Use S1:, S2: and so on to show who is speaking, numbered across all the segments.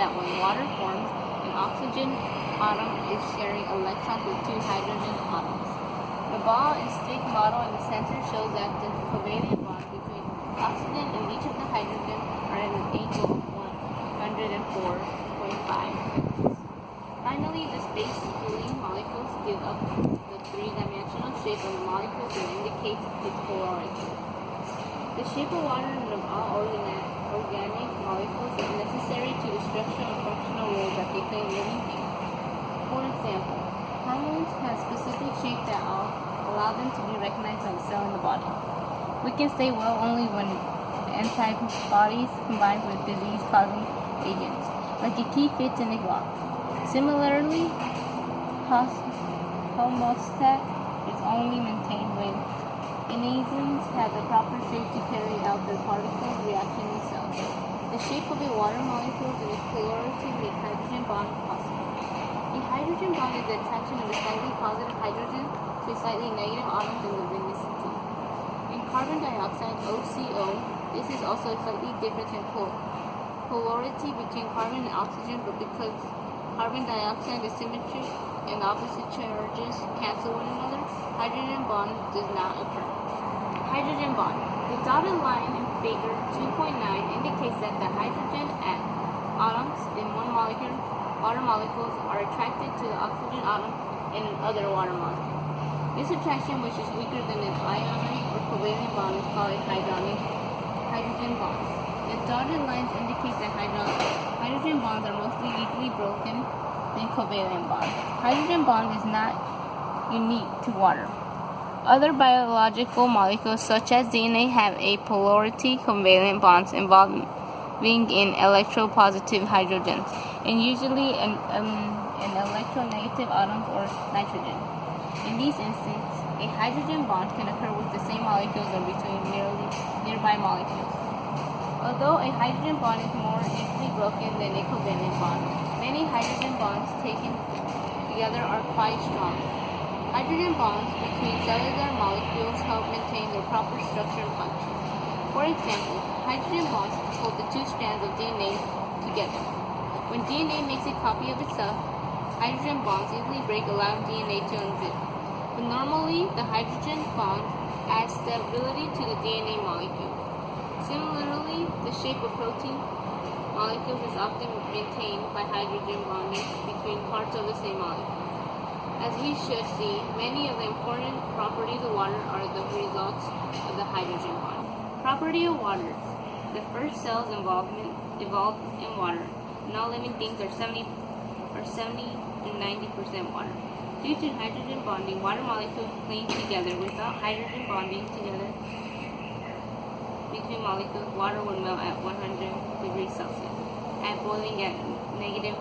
S1: that when water forms, an oxygen atom is sharing electrons with two hydrogen atoms. The ball and stick model in the center shows that the covalent bond between oxygen and each of the hydrogen are at an angle of 104.5 degrees. Finally, the space-filling molecules give up the three-dimensional shape of the molecules and indicates its polarity. The shape of water and of all organic molecules is necessary to the structural and functional roles that they play in living things. For example, hormones have specific shape that allow them to be recognized by the cell in the body. We can say well only when antibodies combine with disease-causing agents, like a key fits in a glove. Similarly, homeostat is only maintained when adhesions have the proper shape to carry out the particle reaction in cells. The shape of a water molecule and its polarity make hydrogen bond possible. A hydrogen bond is the attraction of a slightly positive hydrogen to a slightly negative atom in the vicinity. In carbon dioxide, OCO, this is also a slightly different in polarity between carbon and oxygen, but because carbon dioxide is symmetric and opposite charges cancel one another, hydrogen bond does not occur. Hydrogen bond. The dotted line in figure 2.9 indicates that the hydrogen atoms in water molecules are attracted to the oxygen atom in another water molecule. This attraction, which is weaker than an ionic or covalent bond, is called a hydrogen bond. The dotted lines indicate that hydrogen bonds are mostly easily broken than covalent bonds. Hydrogen bond is not unique to water. Other biological molecules, such as DNA, have apolarity covalent bonds involving in electropositive hydrogens, and usually an electronegative atom or nitrogen. In these instances, a hydrogen bond can occur with the same molecules or between nearby molecules. Although a hydrogen bond is more easily broken than a covalent bond, many hydrogen bonds taken together are quite strong. Hydrogen bonds between cellular molecules help maintain their proper structure and function. For example, hydrogen bonds hold the two strands of DNA together. When DNA makes a copy of itself, hydrogen bonds easily break, allowing DNA to unzip. But normally, the hydrogen bond adds stability to the DNA molecule. Similarly, the shape of protein molecules is often maintained by hydrogen bonding between parts of the same molecule. As we should see, many of the important properties of water are the results of the hydrogen bond. Property of water. The first cells evolved in water, and all living things are 70 to 90% water. Due to hydrogen bonding, water molecules cling together. Without hydrogen bonding together between molecules, water would melt at 100 degrees Celsius, at boiling at negative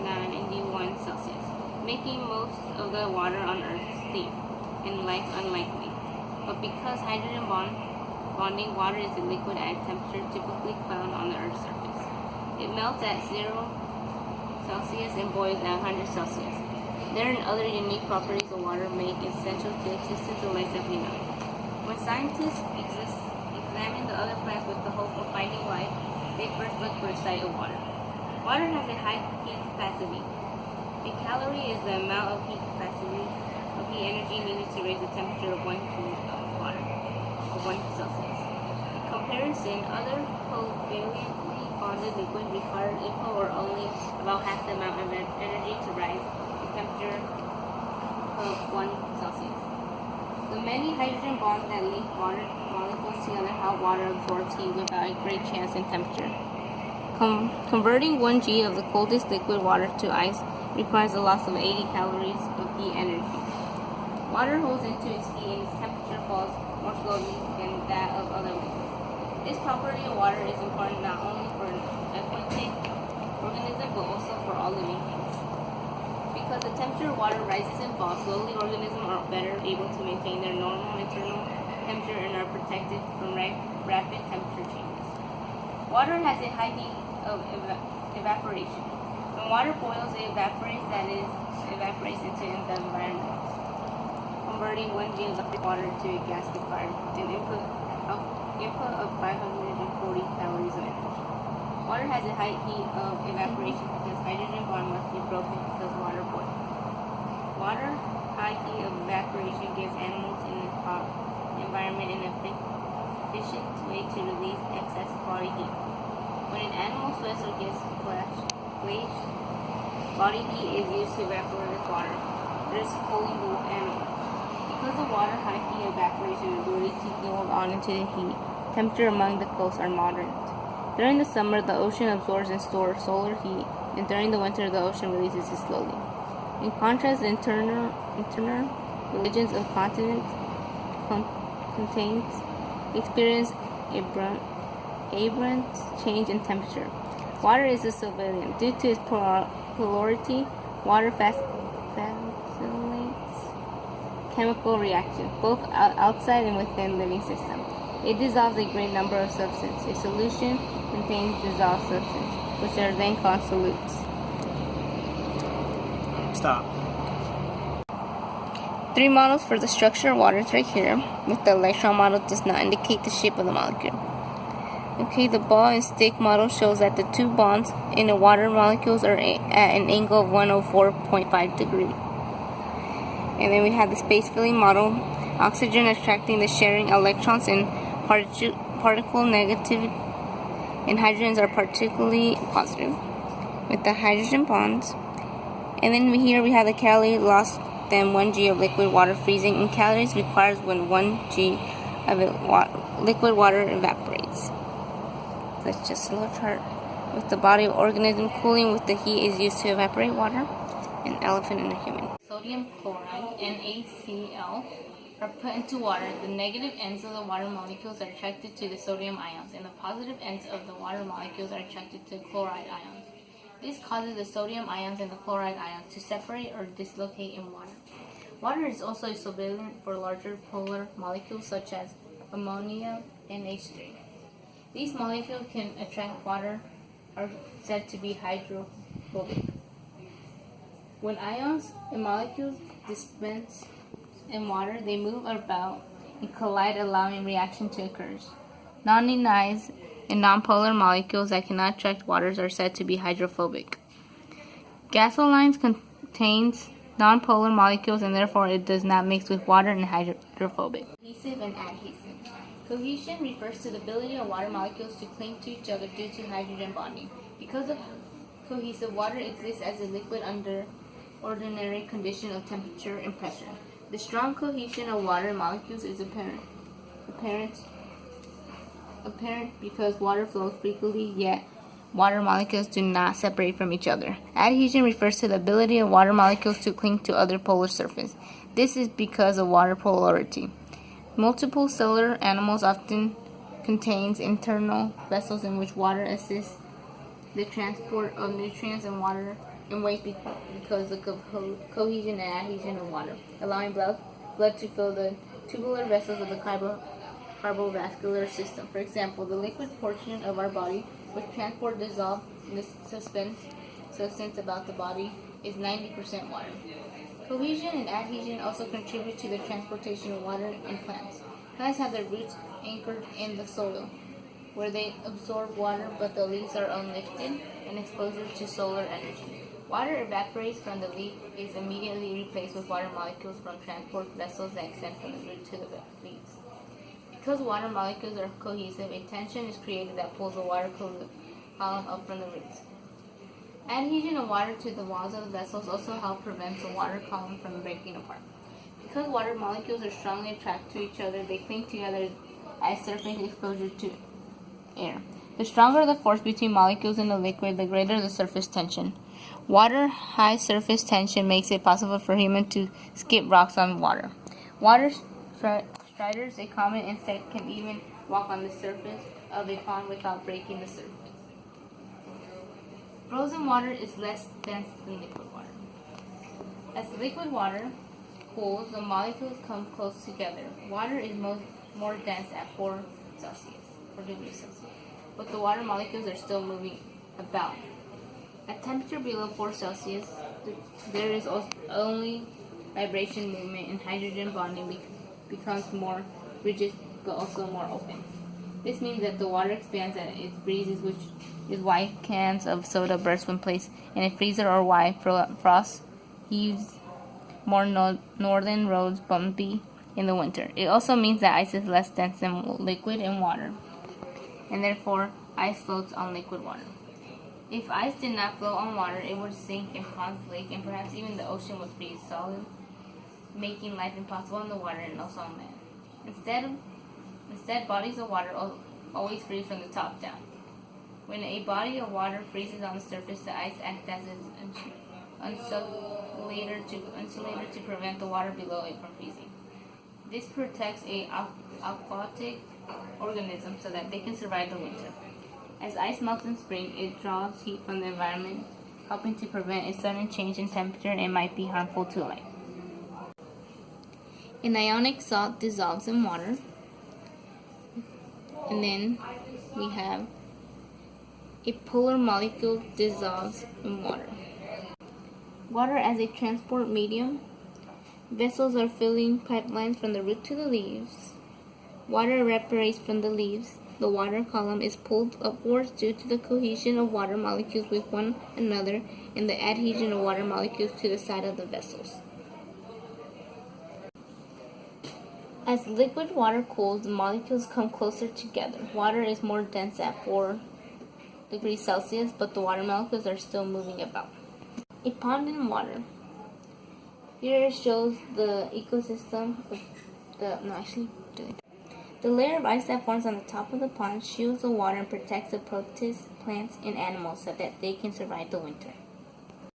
S1: 91 Celsius, making most of the water on Earth steam and life unlikely. But because hydrogen bonding, water is a liquid at a temperature typically found on the Earth's surface. It melts at 0 Celsius and boils at 100 Celsius. There and other unique properties of water make it essential to existence of life that we know. When scientists examine the other plants with the hope of finding life, they first look for a site of water. Water has a high heat capacity. A calorie is the amount of heat energy needed to raise the temperature of 1 joule of water, or 1 Celsius. In comparison, other covalently bonded liquids require equal or only about half the amount of energy to rise the temperature of 1 Celsius. The many hydrogen bonds that link water molecules together help water absorb heat without a great change in temperature. Converting 1 g of the coldest liquid water to ice requires a loss of 80 calories of heat energy. Water holds into its heat and its temperature falls more slowly than that of other liquids. This property of water is important not only for an aquatic organism but also for all living things. Because the temperature of water rises and falls slowly, organisms are better able to maintain their normal internal temperature and are protected from rapid temperature changes. Water has a high heat of evaporation. When water boils, it evaporates, that is, evaporates into the environment, converting 1 g of water to a gas required an input of 540 calories of energy. Water has a high heat of evaporation because hydrogen bond must be broken because water boils. Water high heat of evaporation gives animals in a hot environment an efficient way to release excess body heat. When an animal sweats or gets splashed, body heat is used to evaporate water, thus cooling the animal. Because of water high heat evaporation ability to hold on into the heat, temperature among the coasts are moderate. During the summer, the ocean absorbs and stores solar heat, and during the winter, the ocean releases it slowly. In contrast, the internal regions of continents experience abrupt change in temperature. Water is a solvent. Due to its polarity, water facilitates chemical reactions, both outside and within living systems. It dissolves a great number of substances. A solution contains dissolved substances, which are then called solutes.
S2: Stop.
S1: 3 models for the structure of water is right here, with the electron model does not indicate the shape of the molecule. Okay, the ball and stick model shows that the 2 bonds in the water molecules are at an angle of 104.5 degrees. And then we have the space filling model, oxygen attracting the sharing electrons and particle negative, and hydrogens are particularly positive with the hydrogen bonds. And then here we have the calorie lost than 1 g of liquid water freezing in calories requires when 1 g of liquid water evaporates. That's just a little chart with the body of organism cooling with the heat is used to evaporate water, an elephant and a human. Sodium chloride, NaCl, are put into water. The negative ends of the water molecules are attracted to the sodium ions, and the positive ends of the water molecules are attracted to chloride ions. This causes the sodium ions and the chloride ions to separate or dislocate in water. Water is also a solvent for larger polar molecules such as ammonia and H3. These molecules can attract water, are said to be hydrophobic. When ions and molecules dispense in water, they move about and collide, allowing reaction to occur. Non-ionized and non-polar molecules that cannot attract waters are said to be hydrophobic. Gasolines contains non-polar molecules and therefore it does not mix with water and hydrophobic. Cohesive and adhesive. Cohesion refers to the ability of water molecules to cling to each other due to hydrogen bonding. Because of cohesive, water exists as a liquid under ordinary condition of temperature and pressure. The strong cohesion of water molecules is apparent because water flows frequently, yet water molecules do not separate from each other. Adhesion refers to the ability of water molecules to cling to other polar surface. This is because of water polarity. Multiple cellular animals often contains internal vessels in which water assists the transport of nutrients and water in waste because of cohesion and adhesion of water, allowing blood to fill the tubular vessels of the cardiovascular system. For example, the liquid portion of our body, which transport dissolved in the substance about the body, is 90% water. Cohesion and adhesion also contribute to the transportation of water in plants. Plants have their roots anchored in the soil, where they absorb water, but the leaves are unlifted and exposure to solar energy. Water evaporates from the leaf is immediately replaced with water molecules from transport vessels that extend from the root to the leaves. Because water molecules are cohesive, a tension is created that pulls the water column up from the roots. Adhesion of water to the walls of the vessels also helps prevent the water column from breaking apart. Because water molecules are strongly attracted to each other, they cling together at surface exposure to air. The stronger the force between molecules in the liquid, the greater the surface tension. Water high surface tension makes it possible for humans to skip rocks on water. Water striders, a common insect, can even walk on the surface of a pond without breaking the surface. Frozen water is less dense than liquid water. As liquid water cools, the molecules come close together. Water is more dense at 4 degrees Celsius, but the water molecules are still moving about. At temperature below 4 Celsius, there is only vibration movement and hydrogen bonding becomes more rigid but also more open. This means that the water expands and it freezes, which is why cans of soda burst when placed in a freezer, or why frost leaves more northern roads bumpy in the winter. It also means that ice is less dense than liquid in water, and therefore ice floats on liquid water. If ice did not float on water, it would sink in ponds, lakes, and perhaps even the ocean would freeze solid, making life impossible in the water and also on land. Instead, bodies of water always freeze from the top down. When a body of water freezes on the surface, the ice acts as an insulator to prevent the water below it from freezing. This protects aquatic organisms so that they can survive the winter. As ice melts in spring, it draws heat from the environment, helping to prevent a sudden change in temperature, and it might be harmful to life. An ionic salt dissolves in water, and then we have a polar molecule dissolves in water. Water as a transport medium. Vessels are filling pipelines from the root to the leaves. Water evaporates from the leaves. The water column is pulled upwards due to the cohesion of water molecules with one another and the adhesion of water molecules to the side of the vessels. As liquid water cools, the molecules come closer together. Water is more dense at 4 degrees Celsius, but the water molecules are still moving about. A pond in water. Here shows the ecosystem of the layer of ice that forms on the top of the pond shields the water and protects the protists, plants, and animals so that they can survive the winter.